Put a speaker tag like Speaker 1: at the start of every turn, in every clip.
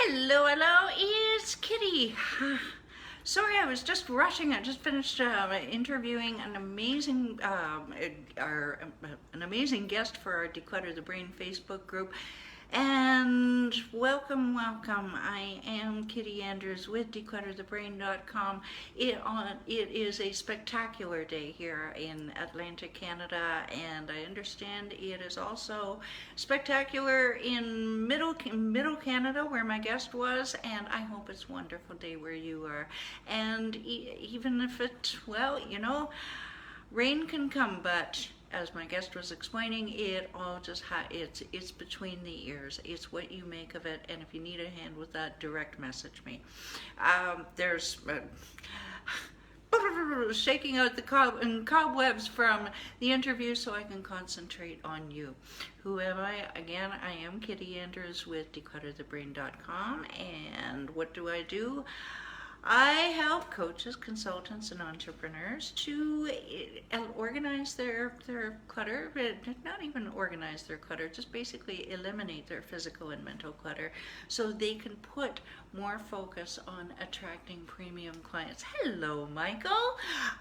Speaker 1: Hello, hello, it's Kitti. Sorry, I was just rushing. I just finished interviewing an amazing guest for our Declutter the Brain Facebook group. And welcome. I am Kitti Andrews with declutterthebrain.com. It is a spectacular day here in Atlantic Canada, and I understand it is also spectacular in middle Canada, where my guest was, and I hope it's a wonderful day where you are. And even if rain can come, but as my guest was explaining, it all just it's between the ears. It's what you make of it, and if you need a hand with that, direct message me. There's shaking out the cobwebs from the interview so I can concentrate on you. Who am I? Again, I am Kitti Andrews with declutterthebrain.com, and what do? I help coaches, consultants, and entrepreneurs to organize their clutter, but not even organize their clutter, just basically eliminate their physical and mental clutter so they can put more focus on attracting premium clients. Hello, Michael.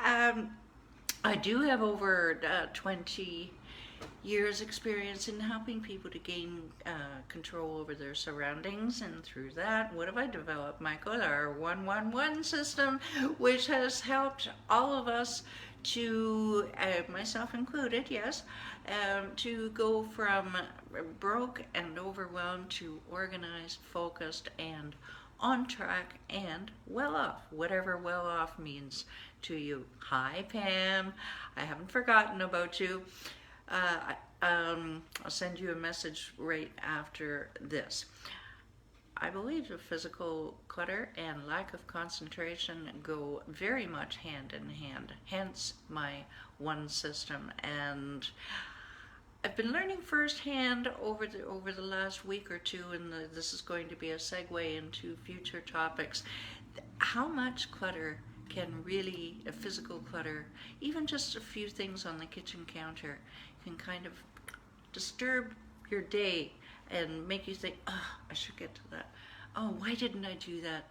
Speaker 1: I do have over 20 years experience in helping people to gain control over their surroundings, and through that, what have I developed, Michael? Our 111 system, which has helped all of us to, myself included, yes, to go from broke and overwhelmed to organized, focused, and on track and well off, whatever well off means to you. Hi, Pam. I haven't forgotten about you. I'll send you a message right after this. I believe that physical clutter and lack of concentration go very much hand in hand, hence my one system. And I've been learning firsthand over the last week or two, and this is going to be a segue into future topics, how much clutter can really, a physical clutter, even just a few things on the kitchen counter, can kind of disturb your day and make you think, oh, I should get to that. Oh, why didn't I do that?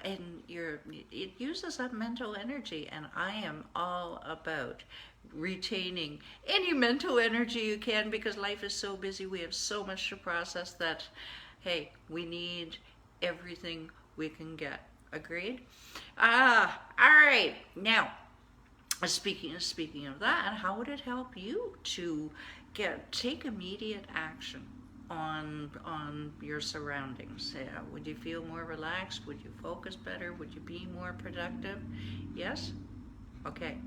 Speaker 1: And it uses up mental energy, and I am all about retaining any mental energy you can, because life is so busy. We have so much to process that, hey, we need everything we can get. Agreed? All right. Now, speaking of that, how would it help you to take immediate action on your surroundings? Would you feel more relaxed? Would you focus better? Would you be more productive? Yes? Okay.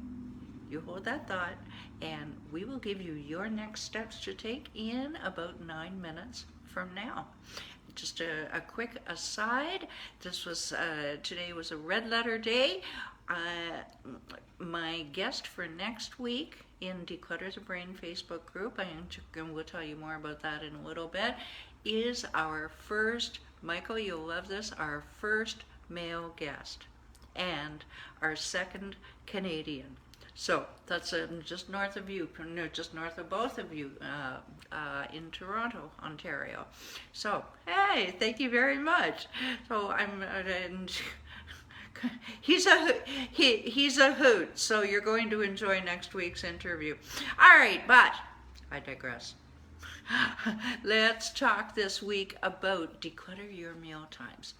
Speaker 1: You hold that thought, and we will give you your next steps to take in about 9 minutes from now. Just a quick aside, today was a red letter day. My guest for next week in Declutter the Brain Facebook group, and we'll tell you more about that in a little bit, is our first, Michael, you'll love this, our first male guest, and our second Canadian. So that's just north of you, just north of both of you, in Toronto, Ontario. So, hey, thank you very much. So he's a hoot. So you're going to enjoy next week's interview. All right, but I digress. Let's talk this week about declutter your meal times.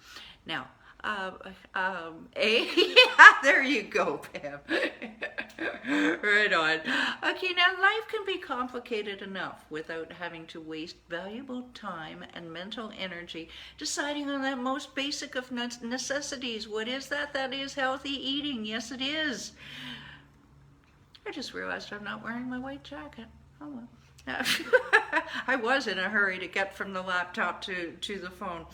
Speaker 1: Now, yeah, there you go, Pam. Right on. Okay, now life can be complicated enough without having to waste valuable time and mental energy deciding on that most basic of necessities. What is that? That is healthy eating. Yes, it is. I just realized I'm not wearing my white jacket. Oh well. I was in a hurry to get from the laptop to the phone.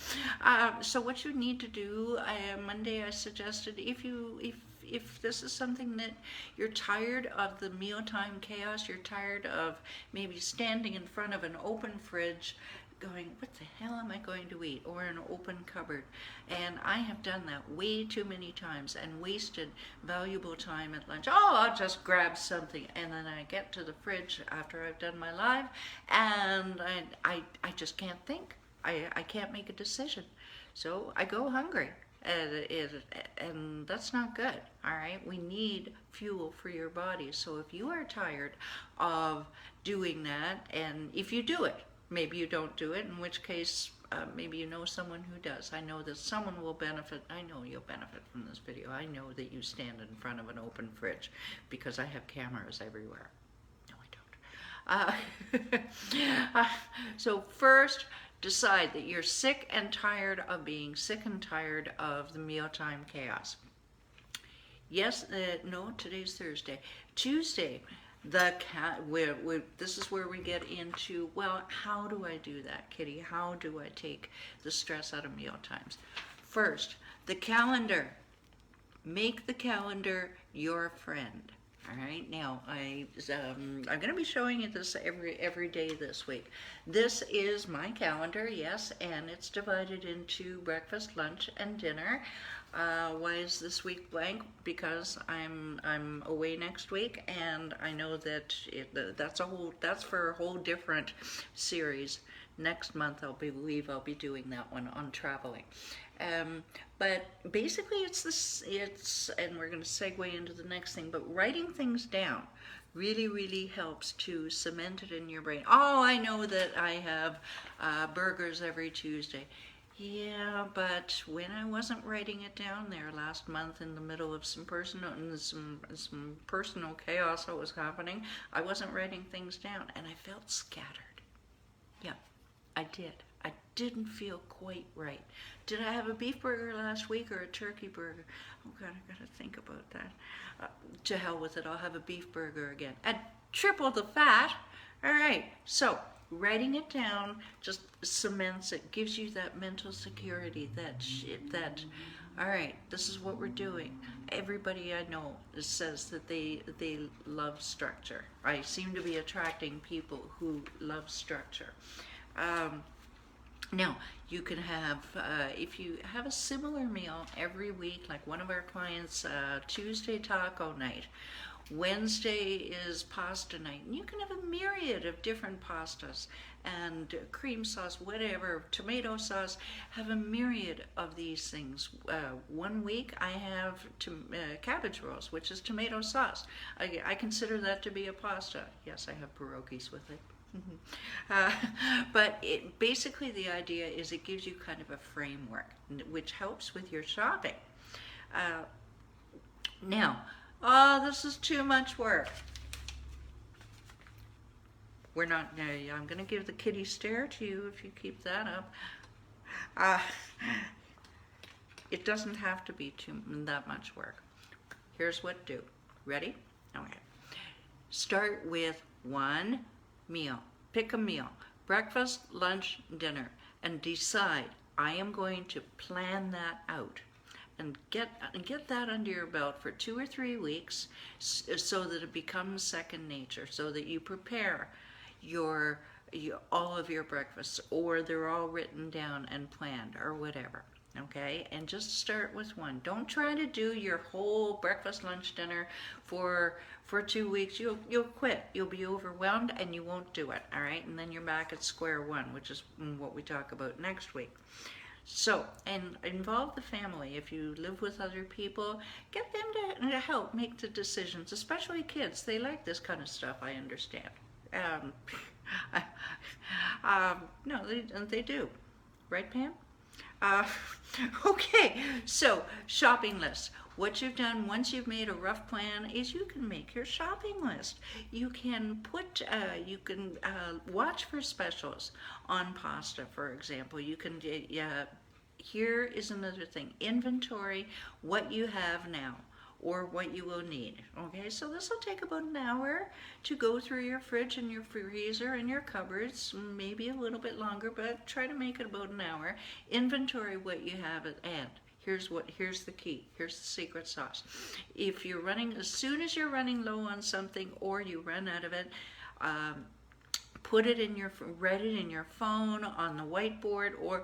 Speaker 1: So what you need to do, Monday I suggested, if this is something that you're tired of the mealtime chaos, you're tired of maybe standing in front of an open fridge going, what the hell am I going to eat? Or an open cupboard. And I have done that way too many times and wasted valuable time at lunch. Oh, I'll just grab something. And then I get to the fridge after I've done my live, and I just can't think. I can't make a decision. So I go hungry. And that's not good. All right, we need fuel for your body. So if you are tired of doing that, and if you do it, maybe you don't do it, in which case maybe you know someone who does. I know that someone will benefit. I know you'll benefit from this video. I know that you stand in front of an open fridge because I have cameras everywhere. No, I don't. So first, decide that you're sick and tired of being sick and tired of the mealtime chaos. Yes, no, today's Thursday. Tuesday, this is where we get into, well, how do I do that, Kitti? How do I take the stress out of meal times? First, the calendar. Make the calendar your friend. All right, now I'm going to be showing you this every day this week. This is my calendar, yes, and it's divided into breakfast, lunch, and dinner. Why is this week blank? Because I'm away next week, and I know that that's for a whole different series. Next month, believe I'll be doing that one on traveling. But basically and we're going to segue into the next thing, but writing things down really helps to cement it in your brain. Oh, I know that I have burgers every Tuesday. Yeah, but when I wasn't writing it down there last month in the middle of some personal chaos that was happening, I wasn't writing things down, and I felt scattered. Yeah, I did. I didn't feel quite right. Did I have a beef burger last week or a turkey burger? Oh God, I gotta think about that. To hell with it, I'll have a beef burger again. At triple the fat. All right, so writing it down just cements it, gives you that mental security, all right, this is what we're doing. Everybody I know says that they love structure. I seem to be attracting people who love structure. Now, you can have, if you have a similar meal every week, like one of our clients, Tuesday taco night, Wednesday is pasta night, and you can have a myriad of different pastas and cream sauce, whatever, tomato sauce, have a myriad of these things. One week I have cabbage rolls, which is tomato sauce. I consider that to be a pasta. Yes, I have pierogies with it. But basically the idea is it gives you kind of a framework, which helps with your shopping. Now, this is too much work. We're not, I'm going to give the kitty stare to you if you keep that up. It doesn't have to be that much work. Here's what to do. Ready? Okay. Start with one meal. Pick a meal. Breakfast, lunch, dinner. And decide, I am going to plan that out. And get that under your belt for 2 or 3 weeks so that it becomes second nature, so that you prepare all of your breakfasts, or they're all written down and planned or whatever. Okay, and just start with one. Don't try to do your whole breakfast, lunch, dinner for 2 weeks. You'll quit. You'll be overwhelmed and you won't do it. All right, and then you're back at square one, which is what we talk about next week. So, and involve the family. If you live with other people, get them to help make the decisions, especially kids. They like this kind of stuff, I understand. No, they do. Right, Pam? Okay, so shopping list. What you've done once you've made a rough plan is you can make your shopping list. You can watch for specials on pasta, for example. You can, here is another thing. Inventory what you have now or what you will need. Okay, so this will take about an hour to go through your fridge and your freezer and your cupboards, maybe a little bit longer, but try to make it about an hour. Inventory what you have at hand. Here's the key. Here's the secret sauce. If you're as soon as you're running low on something or you run out of it, write it in your phone, on the whiteboard, or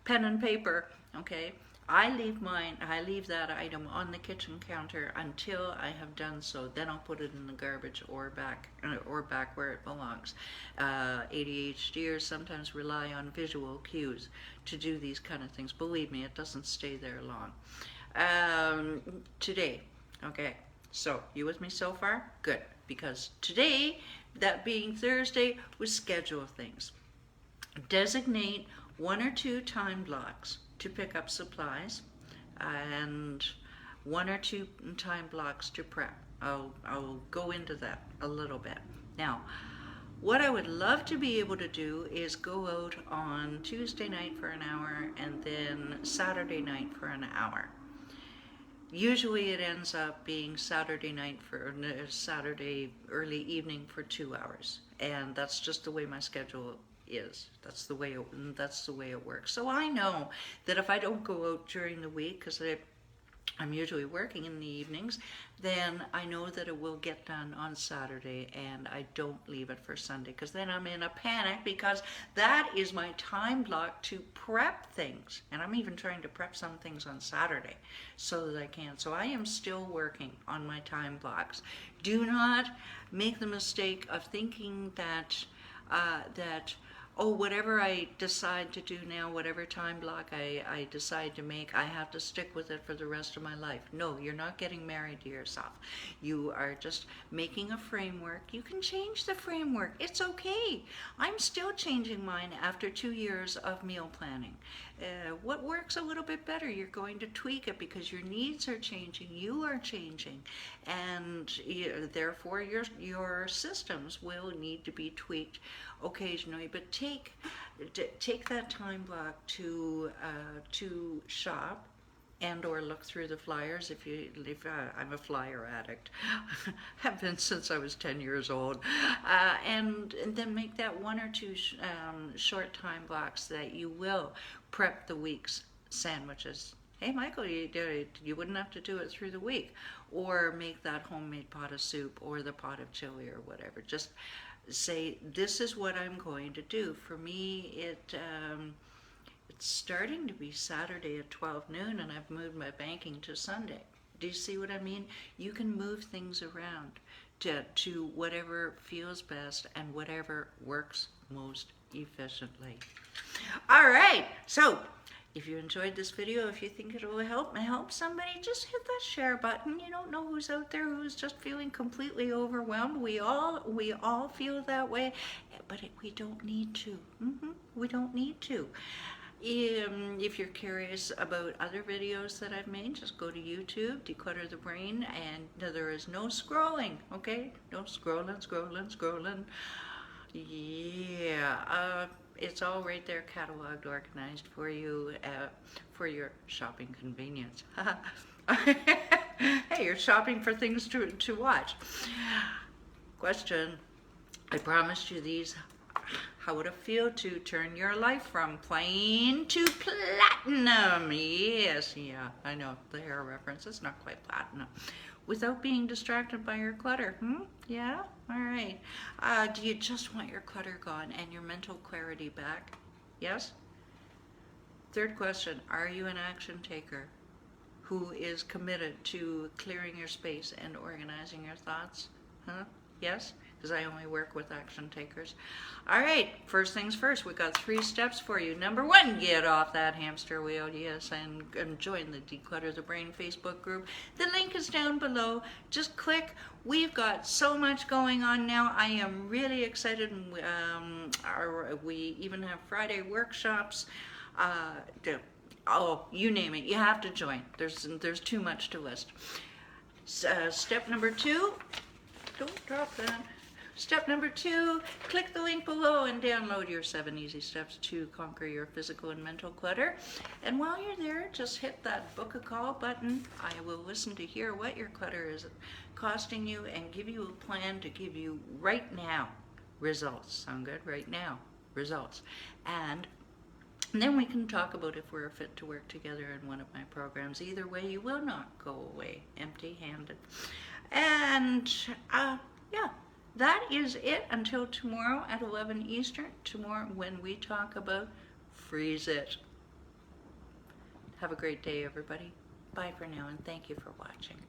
Speaker 1: pen and paper. Okay. I leave that item on the kitchen counter until I have done so. Then I'll put it in the garbage or back where it belongs. ADHDers sometimes rely on visual cues to do these kind of things. Believe me, it doesn't stay there long. Today, okay, so you with me so far? Good, because today, that being Thursday, was schedule things. Designate 1 or 2 time blocks to pick up supplies and 1 or 2 time blocks to prep. I'll go into that a little bit. Now, what I would love to be able to do is go out on Tuesday night for an hour and then Saturday night for an hour. Usually it ends up being Saturday night for Saturday early evening for 2 hours, and that's just the way my schedule is. That's the way it works. So I know that if I don't go out during the week, because I'm usually working in the evenings, then I know that it will get done on Saturday and I don't leave it for Sunday, because then I'm in a panic, because that is my time block to prep things. And I'm even trying to prep some things on Saturday so that I can. So I am still working on my time blocks. Do not make the mistake of thinking that oh, whatever I decide to do now, whatever time block I decide to make, I have to stick with it for the rest of my life. No, you're not getting married to yourself. You are just making a framework. You can change the framework. It's okay. I'm still changing mine after 2 years of meal planning. What works a little bit better, you're going to tweak it because your needs are changing, you are changing, and therefore your systems will need to be tweaked occasionally. But take that time block to shop and or look through the flyers. If I'm a flyer addict, have been since I was 10 years old, and then make that 1 or 2 short time blocks that you will prep the week's sandwiches. Hey Michael, you wouldn't have to do it through the week, or make that homemade pot of soup or the pot of chili or whatever. Just say, this is what I'm going to do. For me, it's starting to be Saturday at 12 noon and I've moved my banking to Sunday. Do you see what I mean? You can move things around to whatever feels best and whatever works most efficiently. All right, so if you enjoyed this video, if you think it will help somebody, just hit that share button. You don't know who's out there who's just feeling completely overwhelmed. We all feel that way, but we don't need to. We don't need to. If you're curious about other videos that I've made, just go to YouTube, Declutter the Brain, and there is no scrolling, okay? No scrolling. Yeah, it's all right there, cataloged, organized for you, for your shopping convenience. Hey, you're shopping for things to watch. Question, I promised you these. How would it feel to turn your life from plain to platinum? Yes, yeah, I know, the hair reference, it's not quite platinum. Without being distracted by your clutter. Yeah? All right. Do you just want your clutter gone and your mental clarity back? Yes? Third question, are you an action taker who is committed to clearing your space and organizing your thoughts? Yes? Because I only work with action takers. All right, first things first, we've got 3 steps for you. Number 1, get off that hamster wheel, yes, and join the Declutter the Brain Facebook group. The link is down below. Just click. We've got so much going on now. I am really excited. We even have Friday workshops. Oh, you name it, you have to join. There's too much to list. Step number 2, don't drop that. Step number 2, click the link below and download your 7 easy steps to conquer your physical and mental clutter. And while you're there, just hit that book a call button. I will listen to hear what your clutter is costing you and give you a plan to give you right now results. Sound good? Right now results. And then we can talk about if we're fit to work together in one of my programs. Either way, you will not go away empty-handed. And yeah. That is it until tomorrow at 11 Eastern, tomorrow when we talk about freeze it. Have a great day, everybody. Bye for now, and thank you for watching.